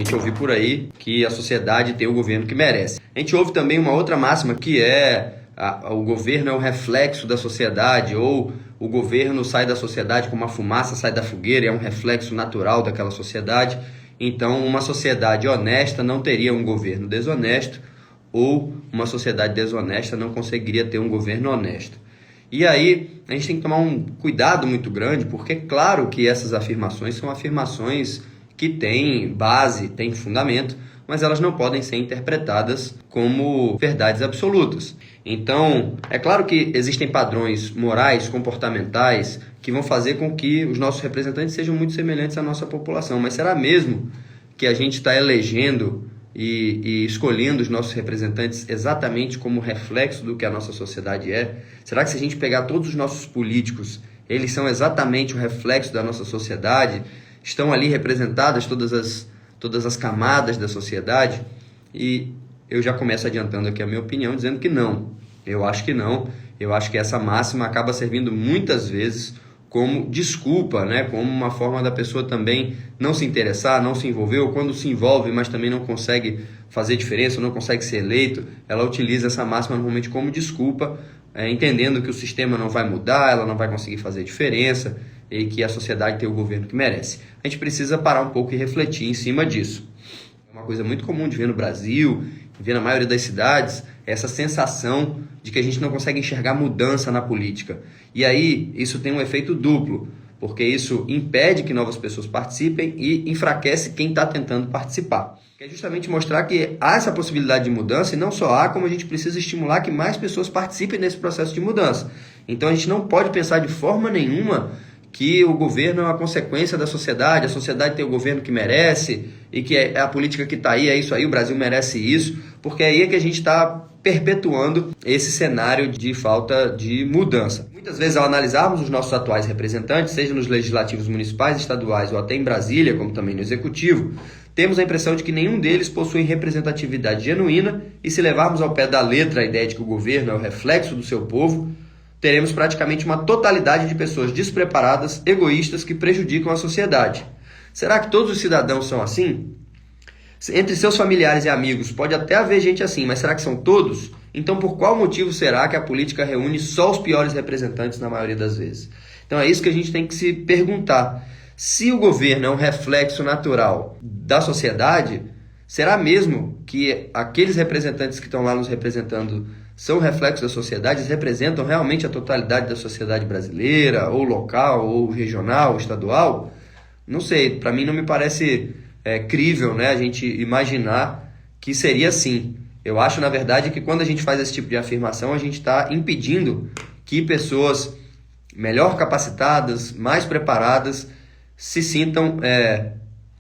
gente ouvir por aí que a sociedade tem o governo que merece. A gente ouve também uma outra máxima que é o governo é um reflexo da sociedade, ou o governo sai da sociedade como a fumaça sai da fogueira, é um reflexo natural daquela sociedade. Então, uma sociedade honesta não teria um governo desonesto, ou uma sociedade desonesta não conseguiria ter um governo honesto. E aí, a gente tem que tomar um cuidado muito grande, porque é claro que essas afirmações são afirmações que têm base, têm fundamento, mas elas não podem ser interpretadas como verdades absolutas. Então, é claro que existem padrões morais, comportamentais, que vão fazer com que os nossos representantes sejam muito semelhantes à nossa população. Mas será mesmo que a gente está elegendo e escolhendo os nossos representantes exatamente como reflexo do que a nossa sociedade é? Será que se a gente pegar todos os nossos políticos, eles são exatamente o reflexo da nossa sociedade? Estão ali representadas todas as camadas da sociedade? E eu já começo adiantando aqui a minha opinião, dizendo que não. Eu acho que não. Eu acho que essa máxima acaba servindo muitas vezes como desculpa, né? Como uma forma da pessoa também não se interessar, não se envolver, ou quando se envolve, mas também não consegue fazer diferença, não consegue ser eleito, ela utiliza essa máxima normalmente como desculpa, entendendo que o sistema não vai mudar, ela não vai conseguir fazer diferença e que a sociedade tem o governo que merece. A gente precisa parar um pouco e refletir em cima disso. Uma coisa muito comum de ver no Brasil, ver na maioria das cidades, é essa sensação de que a gente não consegue enxergar mudança na política. E aí, isso tem um efeito duplo, porque isso impede que novas pessoas participem e enfraquece quem está tentando participar. É justamente mostrar que há essa possibilidade de mudança, e não só há, como a gente precisa estimular que mais pessoas participem desse processo de mudança. Então a gente não pode pensar de forma nenhuma que o governo é uma consequência da sociedade, a sociedade tem o governo que merece, e que é a política que está aí, é isso aí, o Brasil merece isso, porque aí é que a gente está perpetuando esse cenário de falta de mudança. Muitas vezes, ao analisarmos os nossos atuais representantes, seja nos legislativos municipais, estaduais ou até em Brasília, como também no executivo, temos a impressão de que nenhum deles possui representatividade genuína, e se levarmos ao pé da letra a ideia de que o governo é o reflexo do seu povo, teremos praticamente uma totalidade de pessoas despreparadas, egoístas, que prejudicam a sociedade. Será que todos os cidadãos são assim? Entre seus familiares e amigos pode até haver gente assim, mas será que são todos? Então por qual motivo será que a política reúne só os piores representantes na maioria das vezes? Então é isso que a gente tem que se perguntar. Se o governo é um reflexo natural da sociedade, será mesmo que aqueles representantes que estão lá nos representando são reflexos da sociedade, eles representam realmente a totalidade da sociedade brasileira, ou local, ou regional, ou estadual? Não sei, para mim não me parece crível, né, a gente imaginar que seria assim. Eu acho, na verdade, que quando a gente faz esse tipo de afirmação, a gente está impedindo que pessoas melhor capacitadas, mais preparadas, se sintam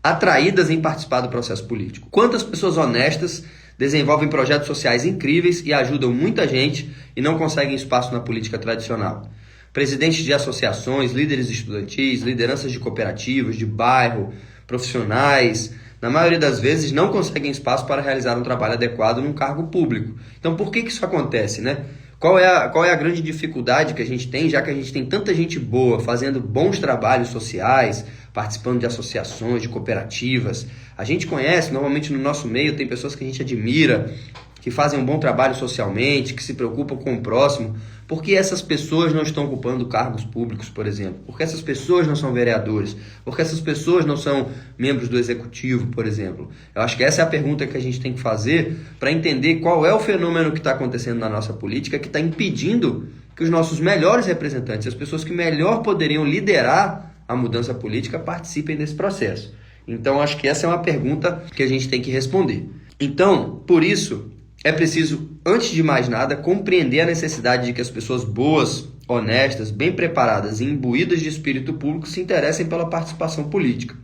atraídas em participar do processo político. Quantas pessoas honestas desenvolvem projetos sociais incríveis e ajudam muita gente e não conseguem espaço na política tradicional? Presidentes de associações, líderes estudantis, lideranças de cooperativas, de bairro, profissionais, na maioria das vezes não conseguem espaço para realizar um trabalho adequado num cargo público. Então por que isso acontece, né? Qual é a grande dificuldade que a gente tem, já que a gente tem tanta gente boa fazendo bons trabalhos sociais, participando de associações, de cooperativas? A gente conhece, normalmente no nosso meio, tem pessoas que a gente admira, que fazem um bom trabalho socialmente, que se preocupam com o próximo. Por que essas pessoas não estão ocupando cargos públicos, por exemplo? Por que essas pessoas não são vereadores? Por que essas pessoas não são membros do executivo, por exemplo? Eu acho que essa é a pergunta que a gente tem que fazer para entender qual é o fenômeno que está acontecendo na nossa política que está impedindo que os nossos melhores representantes, as pessoas que melhor poderiam liderar a mudança política, participem desse processo. Então, acho que essa é uma pergunta que a gente tem que responder. Então, por isso, é preciso, antes de mais nada, compreender a necessidade de que as pessoas boas, honestas, bem preparadas e imbuídas de espírito público se interessem pela participação política.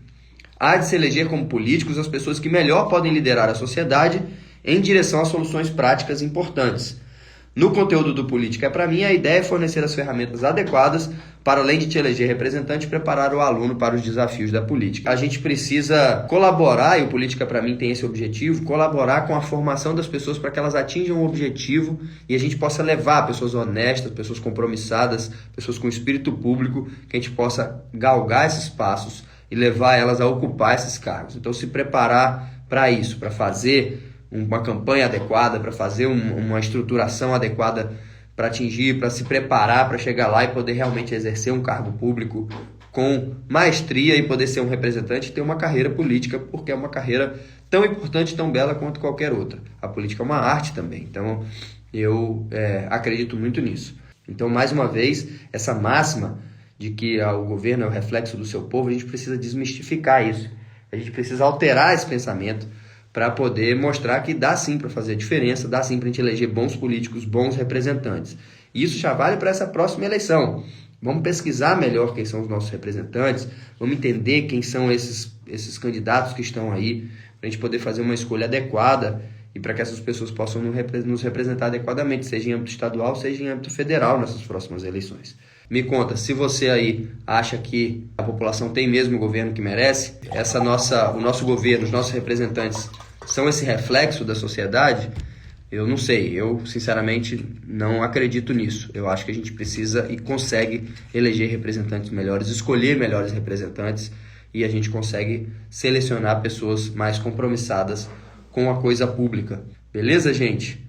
Há de se eleger como políticos as pessoas que melhor podem liderar a sociedade em direção a soluções práticas importantes. No conteúdo do Política para mim, a ideia é fornecer as ferramentas adequadas para, além de te eleger representante, preparar o aluno para os desafios da política. A gente precisa colaborar, e o Política para mim tem esse objetivo, colaborar com a formação das pessoas para que elas atinjam o objetivo e a gente possa levar pessoas honestas, pessoas compromissadas, pessoas com espírito público, que a gente possa galgar esses passos e levar elas a ocupar esses cargos. Então, se preparar para isso, para fazer uma campanha adequada, para fazer uma estruturação adequada para atingir, para se preparar, para chegar lá e poder realmente exercer um cargo público com maestria e poder ser um representante e ter uma carreira política, porque é uma carreira tão importante, tão bela quanto qualquer outra. A política é uma arte também, então eu acredito muito nisso. Então, mais uma vez, essa máxima de que o governo é o reflexo do seu povo, a gente precisa desmistificar isso. A gente precisa alterar esse pensamento para poder mostrar que dá sim para fazer a diferença, dá sim para a gente eleger bons políticos, bons representantes. E isso já vale para essa próxima eleição. Vamos pesquisar melhor quem são os nossos representantes, vamos entender quem são esses candidatos que estão aí, para a gente poder fazer uma escolha adequada e para que essas pessoas possam nos representar adequadamente, seja em âmbito estadual, seja em âmbito federal nessas próximas eleições. Me conta, se você aí acha que a população tem mesmo o governo que merece, o nosso governo, os nossos representantes são esse reflexo da sociedade, eu não sei, eu sinceramente não acredito nisso. Eu acho que a gente precisa e consegue eleger representantes melhores, escolher melhores representantes e a gente consegue selecionar pessoas mais compromissadas com a coisa pública. Beleza, gente?